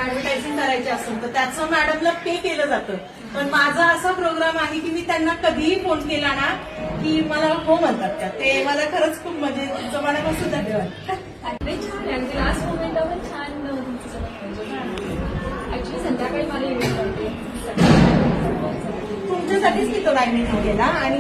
Advertising करायची असेल तर त्याचं मॅडमला पे केलं जातं. पण माझा असा प्रोग्राम आहे की मी त्यांना कधीही फोन केला ना की मला हो म्हणतात त्या. ते मला खरंच खूप म्हणजे तुमचं मनापासून धन्यवाद. छान आहे. लास्ट मोमेंटला पण छान ऍक्च्युली संध्याकाळी मला येऊन करते तुमच्यासाठीच मी तो डायनिंग केला आणि